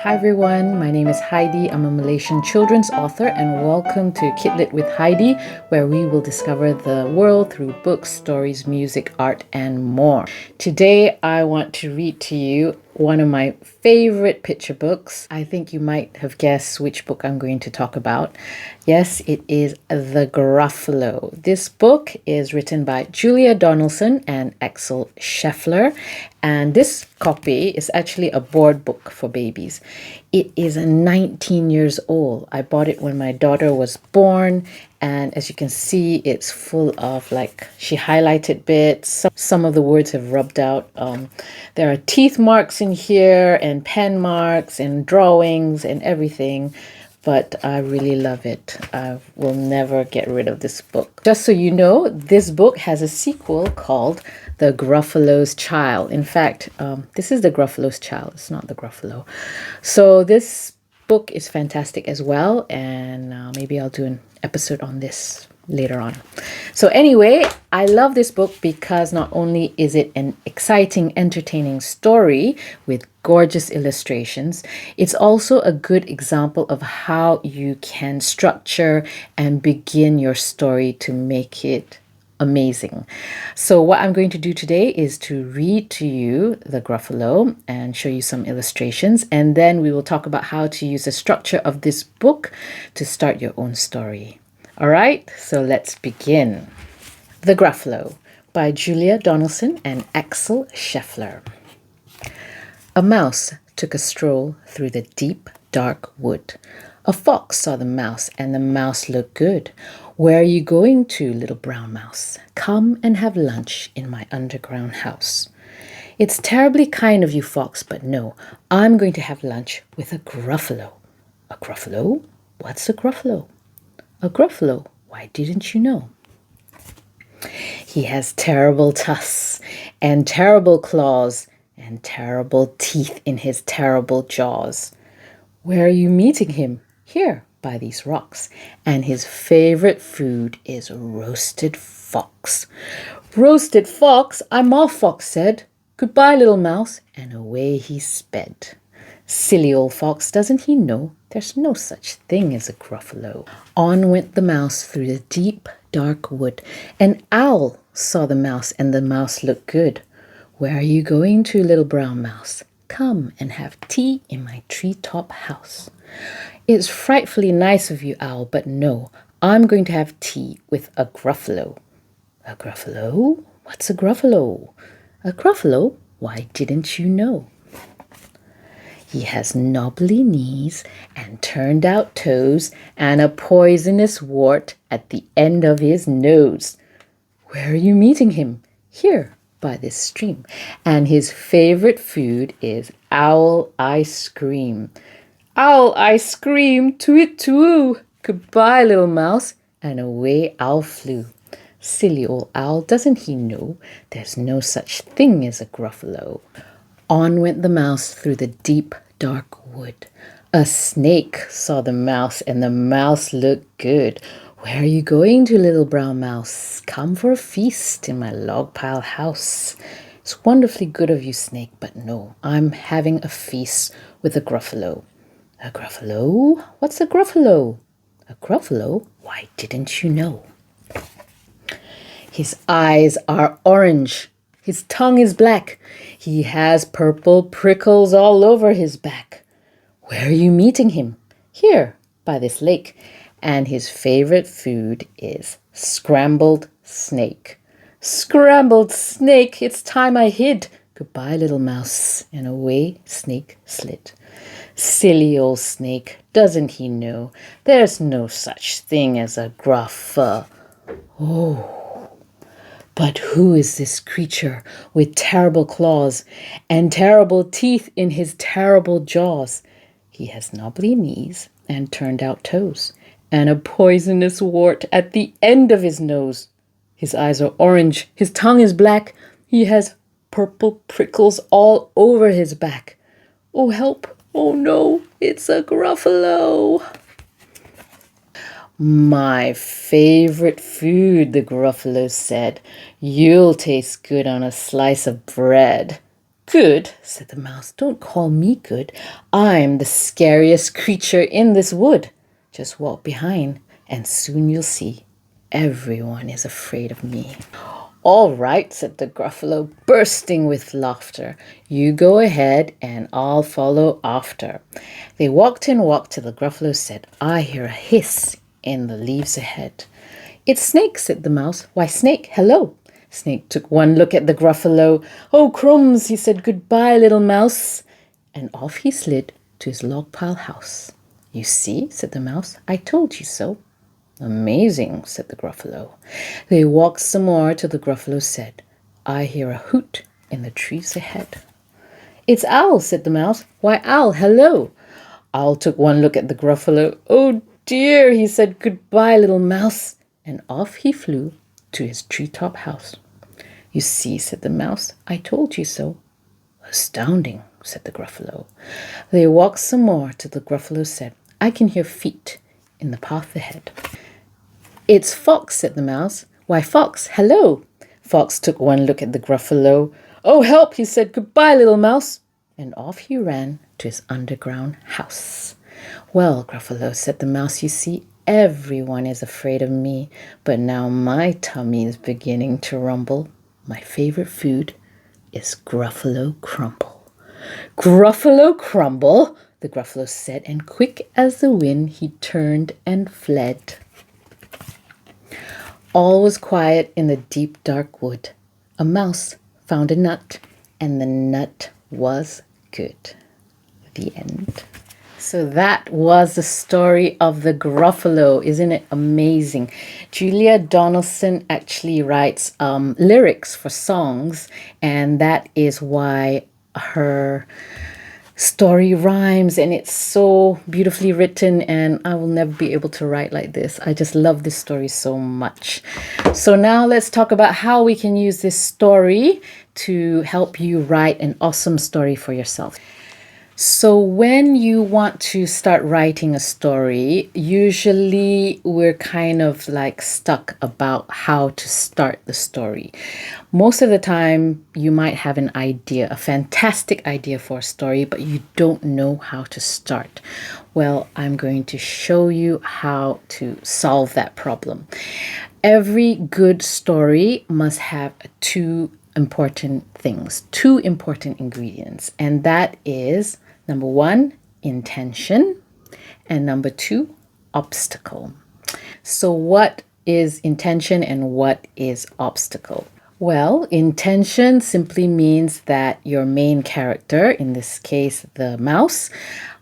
Hi everyone, my name is Heidi. I'm a Malaysian children's author, and welcome to Kidlit with Heidi, where we will discover the world through books, stories, music, art, and more. Today, I want to read to you one of my favorite picture books. I think you might have guessed which book I'm going to talk about. Yes, it is The Gruffalo. This book is written by Julia Donaldson and Axel Scheffler, and this copy is actually a board book for babies. It is 19 years old. I bought it when my daughter was born, and as you can see, it's full of she highlighted bits. Some of the words have rubbed out. There are teeth marks in here and pen marks and drawings and everything. But I really love it. I will never get rid of this book. Just so you know, this book has a sequel called The Gruffalo's Child. In fact, this is The Gruffalo's Child. It's not The Gruffalo. So this book is fantastic as well. And maybe I'll do an episode on this later on. So anyway, I love this book because not only is it an exciting, entertaining story with gorgeous illustrations, it's also a good example of how you can structure and begin your story to make it amazing. So what I'm going to do today is to read to you The Gruffalo and show you some illustrations, and then we will talk about how to use the structure of this book to start your own story. All right, so let's begin. The Gruffalo by Julia Donaldson and Axel Scheffler. A mouse took a stroll through the deep, dark wood. A fox saw the mouse, and the mouse looked good. Where are you going to, little brown mouse? Come and have lunch in my underground house. It's terribly kind of you, fox, but no, I'm going to have lunch with a Gruffalo. A Gruffalo? What's a Gruffalo? A Gruffalo, why didn't you know? He has terrible tusks and terrible claws and terrible teeth in his terrible jaws. Where are you meeting him? Here, by these rocks. And his favorite food is roasted fox. Roasted fox? I'm off, fox said. Goodbye, little mouse. And away he sped. Silly old fox, doesn't he know there's no such thing as a Gruffalo? On went the mouse through the deep, dark wood. An owl saw the mouse, and the mouse looked good. Where are you going to, little brown mouse? Come and have tea in my treetop house. It's frightfully nice of you, owl, but no, I'm going to have tea with a Gruffalo. A Gruffalo? What's a Gruffalo? A Gruffalo? Why didn't you know? He has knobbly knees and turned out toes and a poisonous wart at the end of his nose. Where are you meeting him? Here, by this stream. And his favorite food is owl ice cream. Owl ice cream, tweet-twoo. Goodbye, little mouse. And away owl flew. Silly old owl, doesn't he know there's no such thing as a Gruffalo? On went the mouse through the deep, dark wood. A snake saw the mouse, and the mouse looked good. Where are you going to, little brown mouse? Come for a feast in my log pile house. It's wonderfully good of you, snake, but no, I'm having a feast with a Gruffalo. A Gruffalo? What's a Gruffalo? A Gruffalo? Why didn't you know? His eyes are orange. His tongue is black. He has purple prickles all over his back. Where are you meeting him? Here, by this lake. And his favorite food is scrambled snake. Scrambled snake, it's time I hid. Goodbye, little mouse. And away snake slid. Silly old snake, doesn't he know there's no such thing as a Gruffalo? Oh. But who is this creature with terrible claws and terrible teeth in his terrible jaws? He has knobbly knees and turned out toes and a poisonous wart at the end of his nose. His eyes are orange, his tongue is black, he has purple prickles all over his back. Oh, help! Oh no, it's a Gruffalo! My favorite food, the Gruffalo said. You'll taste good on a slice of bread. Good, said the mouse. Don't call me good. I'm the scariest creature in this wood. Just walk behind and soon you'll see. Everyone is afraid of me. All right, said the Gruffalo, bursting with laughter. You go ahead and I'll follow after. They walked and walked till the Gruffalo said, I hear a hiss in the leaves ahead. It's Snake, said the mouse. Why, Snake, hello. Snake took one look at the Gruffalo. Oh, crumbs, he said, goodbye, little mouse. And off he slid to his log pile house. You see, said the mouse, I told you so. Amazing, said the Gruffalo. They walked some more till the Gruffalo said, I hear a hoot in the trees ahead. It's Owl, said the mouse. Why, Owl, hello. Owl took one look at the Gruffalo. Oh dear, he said, goodbye, little mouse. And off he flew to his treetop house. You see, said the mouse, I told you so. Astounding, said the Gruffalo. They walked some more till the Gruffalo said, I can hear feet in the path ahead. It's Fox, said the mouse. Why, Fox, hello. Fox took one look at the Gruffalo. Oh, help, he said, goodbye, little mouse. And off he ran to his underground house. Well, Gruffalo, said the mouse, you see, everyone is afraid of me, but now my tummy is beginning to rumble. My favorite food is Gruffalo crumble. Gruffalo crumble, the Gruffalo said, and quick as the wind he turned and fled. All was quiet in the deep dark wood. A mouse found a nut, and the nut was good. The end. So that was the story of the Gruffalo. Isn't it amazing? Julia Donaldson actually writes lyrics for songs, and that is why her story rhymes, and it's so beautifully written, and I will never be able to write like this. I just love this story so much. So now let's talk about how we can use this story to help you write an awesome story for yourself. So when you want to start writing a story, usually we're kind of like stuck about how to start the story. Most of the time, you might have an idea, a fantastic idea for a story, but you don't know how to start. Well, I'm going to show you how to solve that problem. Every good story must have two important things, two important ingredients, and that is number one, intention, and number two, obstacle. So what is intention and what is obstacle? Well, intention simply means that your main character, in this case the mouse,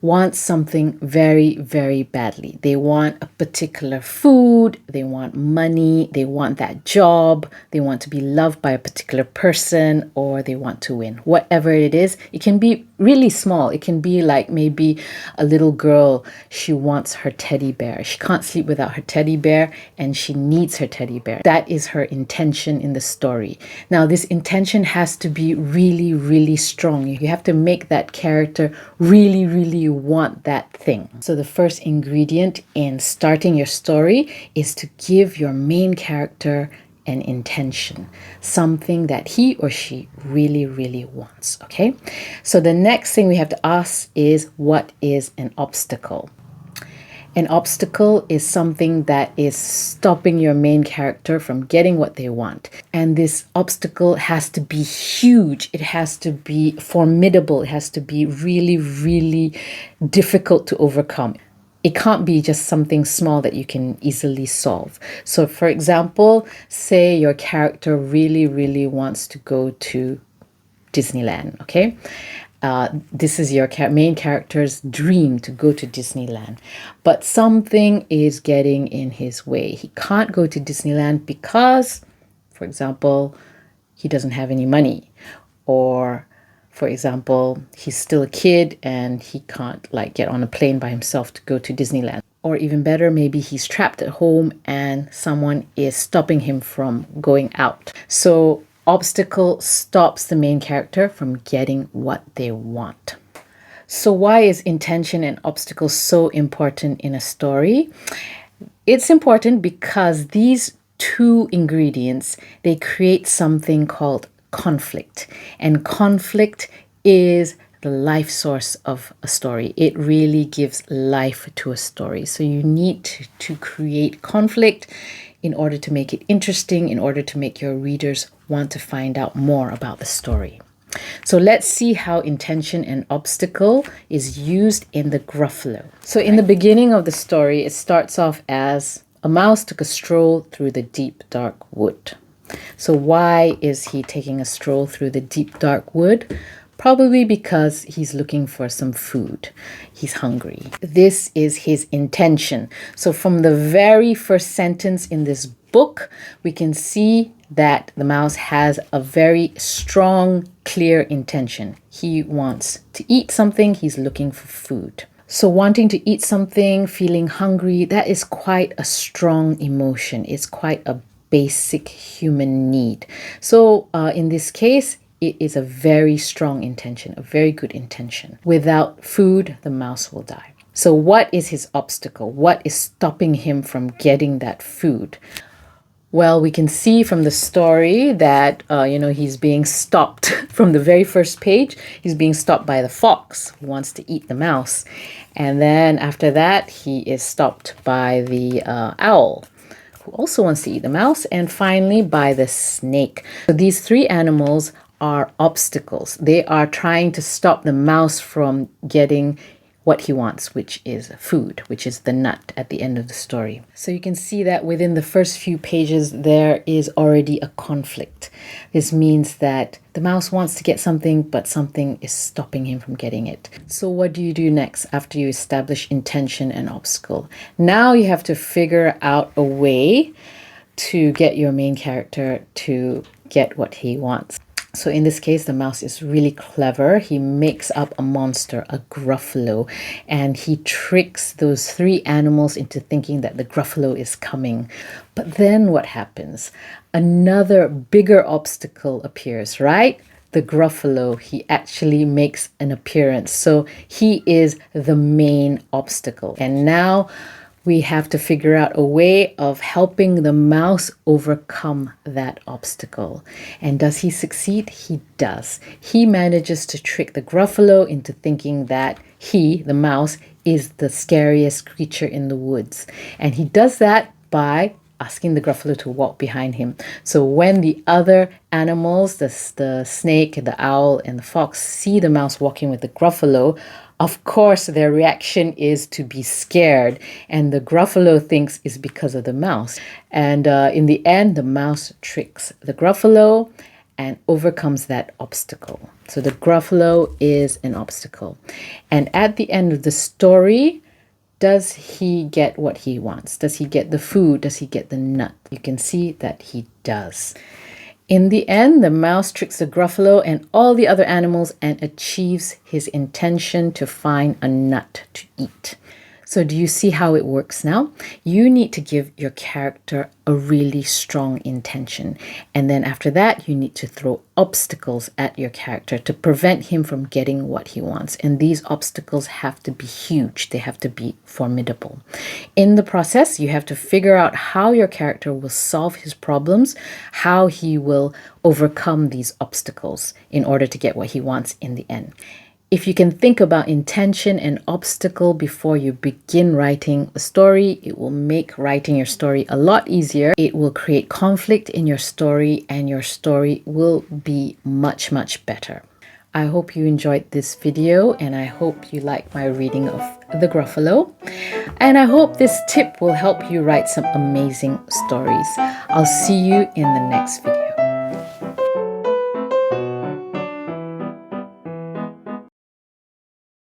wants something very, very badly. They want a particular food, they want money, they want that job, they want to be loved by a particular person, or they want to win. Whatever it is, it can be really small. It can be like maybe a little girl, she wants her teddy bear. She can't sleep without her teddy bear, and she needs her teddy bear. That is her intention in the story. Now, this intention has to be really, really strong. You have to make that character really, really want that thing. So the first ingredient in starting your story is to give your main character an intention, something that he or she really, really wants, okay? So the next thing we have to ask is, what is an obstacle? An obstacle is something that is stopping your main character from getting what they want. And this obstacle has to be huge. It has to be formidable. It has to be really, really difficult to overcome. It can't be just something small that you can easily solve. So for example, say your character really, really wants to go to Disneyland, okay? This is your main character's dream, to go to Disneyland. But something is getting in his way. He can't go to Disneyland because, for example, he doesn't have any money. Or, for example, he's still a kid and he can't like get on a plane by himself to go to Disneyland. Or even better, maybe he's trapped at home and someone is stopping him from going out. So obstacle stops the main character from getting what they want. So why is intention and obstacle so important in a story? It's important because these two ingredients, they create something called conflict. And conflict is the life source of a story. It really gives life to a story. So you need to create conflict in order to make it interesting, in order to make your readers want to find out more about the story. So let's see how intention and obstacle is used in the Gruffalo. So in the beginning of the story, it starts off as a mouse took a stroll through the deep, dark wood. So why is he taking a stroll through the deep, dark wood? Probably because he's looking for some food. He's hungry. This is his intention. So from the very first sentence in this book, we can see that the mouse has a very strong, clear intention. He wants to eat something. He's looking for food. So wanting to eat something, feeling hungry, that is quite a strong emotion. It's quite a basic human need. So in this case, it is a very strong intention, a very good intention. Without food, the mouse will die. So what is his obstacle? What is stopping him from getting that food? Well, we can see from the story that, he's being stopped from the very first page. He's being stopped by the fox who wants to eat the mouse. And then after that, he is stopped by the owl who also wants to eat the mouse. And finally, by the snake. So these three animals are obstacles. They are trying to stop the mouse from getting what he wants, which is food, which is the nut at the end of the story. So you can see that within the first few pages, there is already a conflict. This means that the mouse wants to get something, but something is stopping him from getting it. So what do you do next after you establish intention and obstacle? Now you have to figure out a way to get your main character to get what he wants. So in this case, the mouse is really clever. He makes up a monster, a Gruffalo, and he tricks those three animals into thinking that the Gruffalo is coming. But then what happens? Another bigger obstacle appears, right? The Gruffalo, he actually makes an appearance. So he is the main obstacle. And now we have to figure out a way of helping the mouse overcome that obstacle. And does he succeed? He does. He manages to trick the Gruffalo into thinking that he, the mouse, is the scariest creature in the woods. And he does that by asking the Gruffalo to walk behind him. So when the other animals, the snake, the owl, and the fox see the mouse walking with the Gruffalo, of course, their reaction is to be scared, and the Gruffalo thinks it's because of the mouse. And in the end, the mouse tricks the Gruffalo and overcomes that obstacle. So the Gruffalo is an obstacle. And at the end of the story, does he get what he wants? Does he get the food? Does he get the nut? You can see that he does. In the end, the mouse tricks the Gruffalo and all the other animals and achieves his intention to find a nut to eat. So do you see how it works now? You need to give your character a really strong intention. And then after that, you need to throw obstacles at your character to prevent him from getting what he wants. And these obstacles have to be huge. They have to be formidable. In the process, you have to figure out how your character will solve his problems, how he will overcome these obstacles in order to get what he wants in the end. If you can think about intention and obstacle before you begin writing a story, it will make writing your story a lot easier. It will create conflict in your story, and your story will be much, much better. I hope you enjoyed this video, and I hope you like my reading of The Gruffalo. And I hope this tip will help you write some amazing stories. I'll see you in the next video.